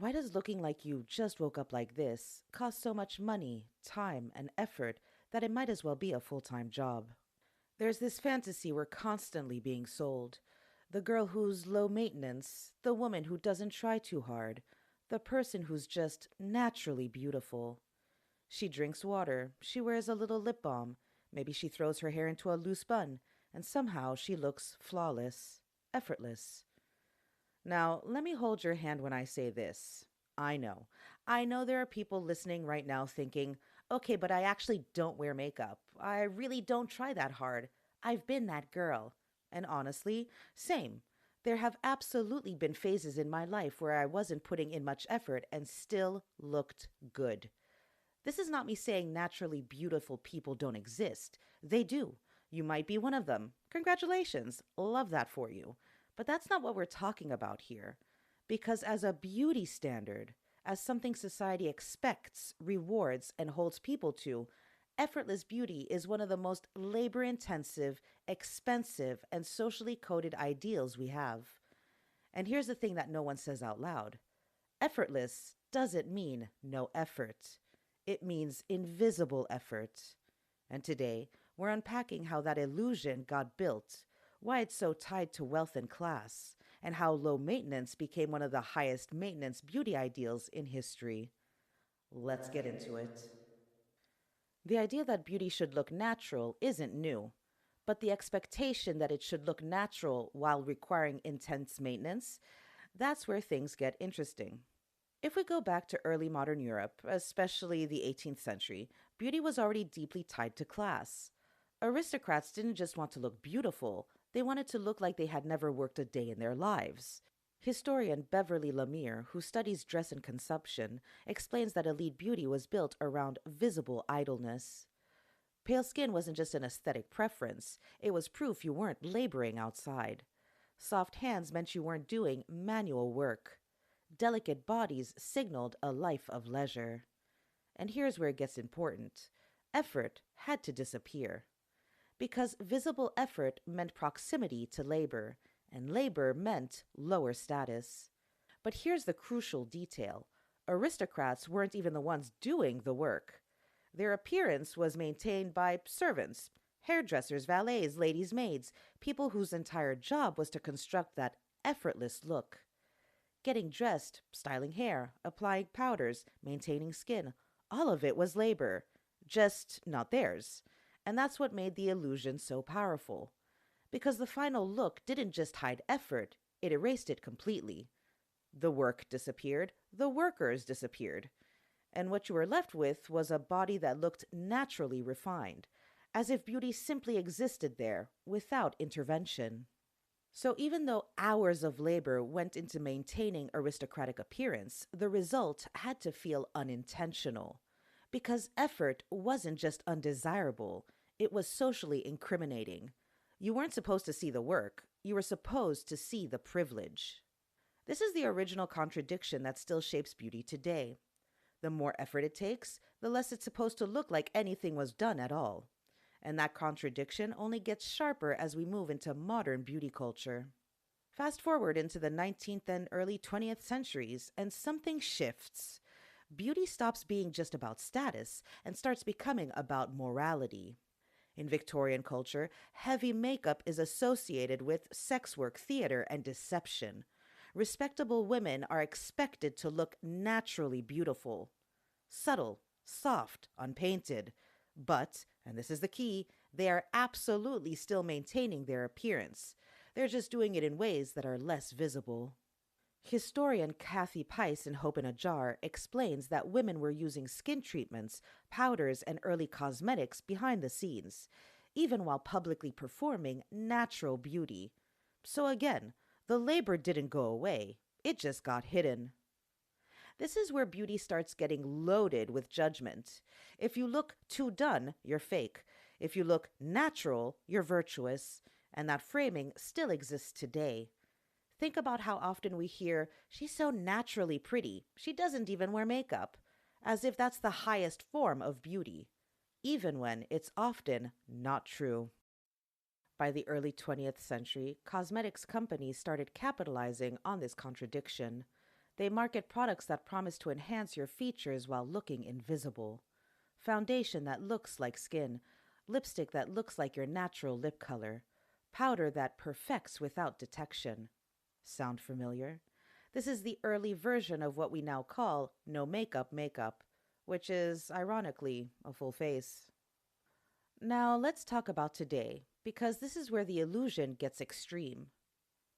Why does looking like you just woke up like this cost so much money, time, and effort that it might as well be a full-time job? There's this fantasy we're constantly being sold. The girl who's low maintenance, the woman who doesn't try too hard, the person who's just naturally beautiful. She drinks water, she wears a little lip balm, maybe she throws her hair into a loose bun, and somehow she looks flawless, effortless. Now, let me hold your hand when I say this. I know. I know there are people listening right now thinking, okay, but I actually don't wear makeup. I really don't try that hard. I've been that girl. And honestly, same. There have absolutely been phases in my life where I wasn't putting in much effort and still looked good. This is not me saying naturally beautiful people don't exist. They do. You might be one of them. Congratulations. Love that for you. But that's not what we're talking about here. Because as a beauty standard, as something society expects, rewards, and holds people to, effortless beauty is one of the most labor intensive, expensive, and socially coded ideals we have. And here's the thing that no one says out loud: effortless doesn't mean no effort, it means invisible effort. And today, we're unpacking how that illusion got built, why it's so tied to wealth and class, and how low maintenance became one of the highest maintenance beauty ideals in history. Let's get into it. The idea that beauty should look natural isn't new, but the expectation that it should look natural while requiring intense maintenance, that's where things get interesting. If we go back to early modern Europe, especially the 18th century, beauty was already deeply tied to class. Aristocrats didn't just want to look beautiful, they wanted to look like they had never worked a day in their lives. Historian Beverly Lemire, who studies dress and consumption, explains that elite beauty was built around visible idleness. Pale skin wasn't just an aesthetic preference, it was proof you weren't laboring outside. Soft hands meant you weren't doing manual work. Delicate bodies signaled a life of leisure. And here's where it gets important: effort had to disappear. Because visible effort meant proximity to labor, and labor meant lower status. But here's the crucial detail: aristocrats weren't even the ones doing the work. Their appearance was maintained by servants, hairdressers, valets, ladies' maids, people whose entire job was to construct that effortless look. Getting dressed, styling hair, applying powders, maintaining skin, all of it was labor, just not theirs. And that's what made the illusion so powerful. Because the final look didn't just hide effort, it erased it completely. The work disappeared, the workers disappeared. And what you were left with was a body that looked naturally refined, as if beauty simply existed there without intervention. So even though hours of labor went into maintaining aristocratic appearance, the result had to feel unintentional. Because effort wasn't just undesirable, it was socially incriminating. You weren't supposed to see the work, you were supposed to see the privilege. This is the original contradiction that still shapes beauty today. The more effort it takes, the less it's supposed to look like anything was done at all. And that contradiction only gets sharper as we move into modern beauty culture. Fast forward into the 19th and early 20th centuries, and something shifts. Beauty stops being just about status and starts becoming about morality. In Victorian culture, heavy makeup is associated with sex work, theater, and deception. Respectable women are expected to look naturally beautiful, subtle, soft, unpainted. But, and this is the key, they are absolutely still maintaining their appearance. They're just doing it in ways that are less visible. Historian Kathy Peiss in Hope in a Jar explains that women were using skin treatments, powders, and early cosmetics behind the scenes, even while publicly performing natural beauty. So again, the labor didn't go away, it just got hidden. This is where beauty starts getting loaded with judgment. If you look too done, you're fake. If you look natural, you're virtuous. And that framing still exists today. Think about how often we hear, "She's so naturally pretty, she doesn't even wear makeup," as if that's the highest form of beauty, even when it's often not true. By the early 20th century, cosmetics companies started capitalizing on this contradiction. They market products that promise to enhance your features while looking invisible. Foundation that looks like skin, lipstick that looks like your natural lip color, powder that perfects without detection. Sound familiar? This is the early version of what we now call no makeup makeup, which is, ironically, a full face. Now let's talk about today, because this is where the illusion gets extreme.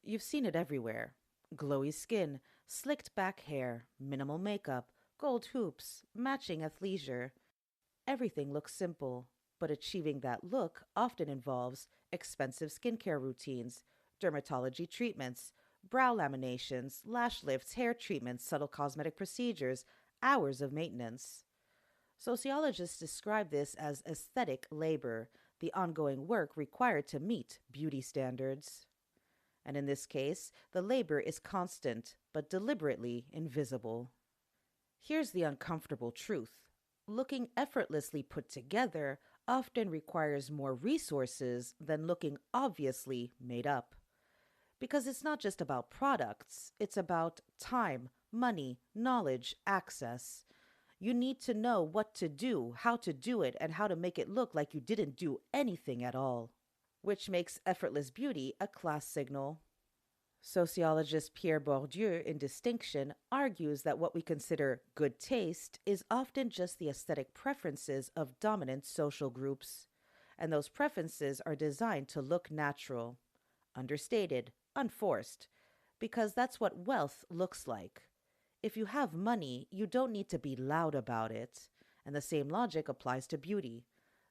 You've seen it everywhere. Glowy skin, slicked back hair, minimal makeup, gold hoops, matching athleisure. Everything looks simple, but achieving that look often involves expensive skincare routines, dermatology treatments, brow laminations, lash lifts, hair treatments, subtle cosmetic procedures, hours of maintenance. Sociologists describe this as aesthetic labor, the ongoing work required to meet beauty standards. And in this case, the labor is constant, but deliberately invisible. Here's the uncomfortable truth. Looking effortlessly put together often requires more resources than looking obviously made up. Because it's not just about products, it's about time, money, knowledge, access. You need to know what to do, how to do it, and how to make it look like you didn't do anything at all, which makes effortless beauty a class signal. Sociologist Pierre Bourdieu, in Distinction, argues that what we consider good taste is often just the aesthetic preferences of dominant social groups, and those preferences are designed to look natural, understated, unforced, because that's what wealth looks like. If you have money, you don't need to be loud about it, and the same logic applies to beauty.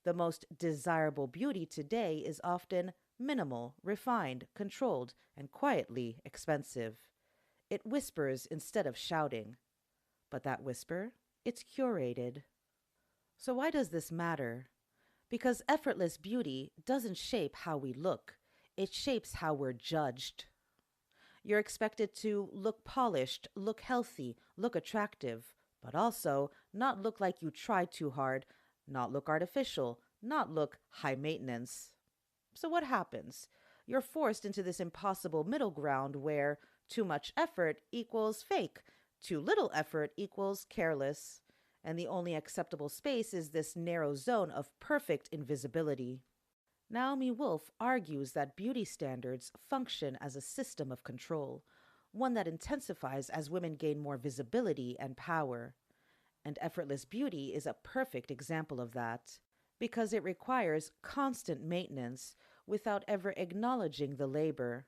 The most desirable beauty today is often minimal, refined, controlled, and quietly expensive. It whispers instead of shouting. But that whisper, it's curated. So why does this matter? Because effortless beauty doesn't shape how we look. It shapes how we're judged. You're expected to look polished, look healthy, look attractive, but also not look like you tried too hard, not look artificial, not look high maintenance. So what happens? You're forced into this impossible middle ground where too much effort equals fake, too little effort equals careless, and the only acceptable space is this narrow zone of perfect invisibility. Naomi Wolf argues that beauty standards function as a system of control, one that intensifies as women gain more visibility and power. And effortless beauty is a perfect example of that, because it requires constant maintenance without ever acknowledging the labor.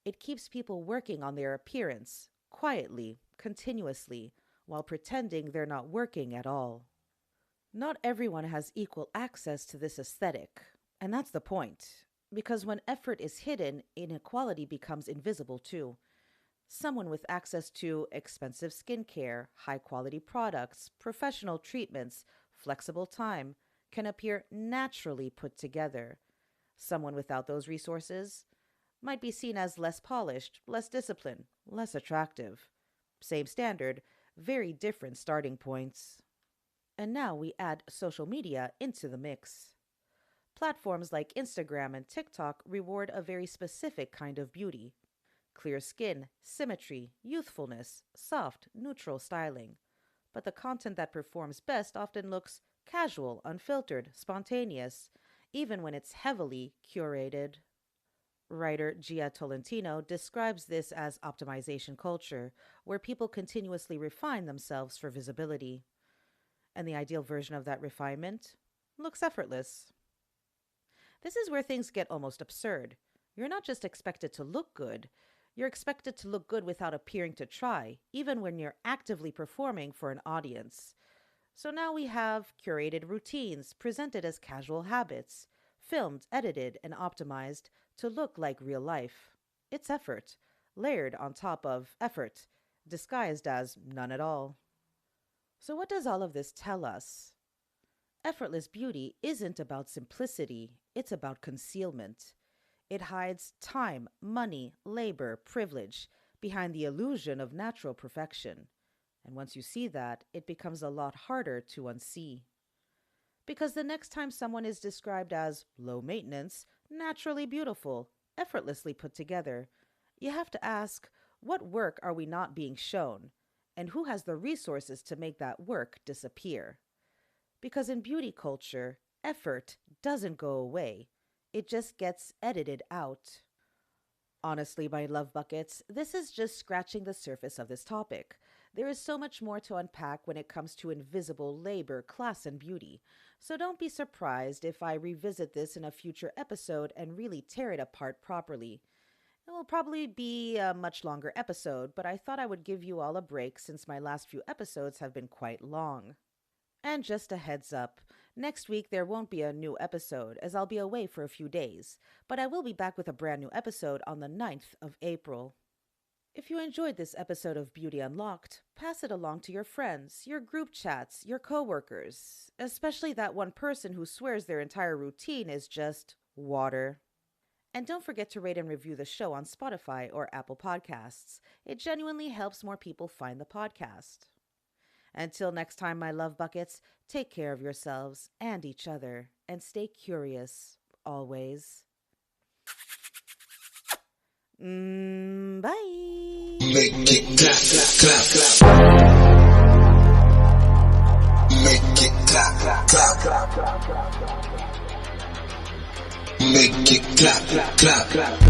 It keeps people working on their appearance, quietly, continuously, while pretending they're not working at all. Not everyone has equal access to this aesthetic, and that's the point, because when effort is hidden, inequality becomes invisible too. Someone with access to expensive skincare, high-quality products, professional treatments, flexible time, can appear naturally put together. Someone without those resources might be seen as less polished, less disciplined, less attractive. Same standard, very different starting points. And now we add social media into the mix. Platforms like Instagram and TikTok reward a very specific kind of beauty. Clear skin, symmetry, youthfulness, soft, neutral styling. But the content that performs best often looks casual, unfiltered, spontaneous, even when it's heavily curated. Writer Gia Tolentino describes this as optimization culture, where people continuously refine themselves for visibility. And the ideal version of that refinement looks effortless. This is where things get almost absurd. You're not just expected to look good, you're expected to look good without appearing to try, even when you're actively performing for an audience. So now we have curated routines presented as casual habits, filmed, edited, and optimized to look like real life. It's effort, layered on top of effort, disguised as none at all. So what does all of this tell us? Effortless beauty isn't about simplicity, it's about concealment. It hides time, money, labor, privilege behind the illusion of natural perfection. And once you see that, it becomes a lot harder to unsee. Because the next time someone is described as low maintenance, naturally beautiful, effortlessly put together, you have to ask, What work are we not being shown? And who has the resources to make that work disappear? Because in beauty culture, effort doesn't go away. It just gets edited out. Honestly, my love buckets, this is just scratching the surface of this topic. There is so much more to unpack when it comes to invisible labor, class, and beauty. So don't be surprised if I revisit this in a future episode and really tear it apart properly. It will probably be a much longer episode, but I thought I would give you all a break since my last few episodes have been quite long. And just a heads up, next week there won't be a new episode as I'll be away for a few days, but I will be back with a brand new episode on the 9th of April. If you enjoyed this episode of Beauty Unlocked, pass it along to your friends, your group chats, your coworkers, especially that one person who swears their entire routine is just water. And don't forget to rate and review the show on Spotify or Apple Podcasts. It genuinely helps more people find the podcast. Until next time, my love buckets, take care of yourselves and each other, and stay curious, always. Bye. Make it clap, clap, clap. Make it clap, clap, clap. Make it clap, clap, clap.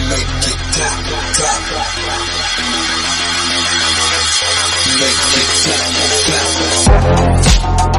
Make it clap, clap, clap. Make it clap, clap, clap.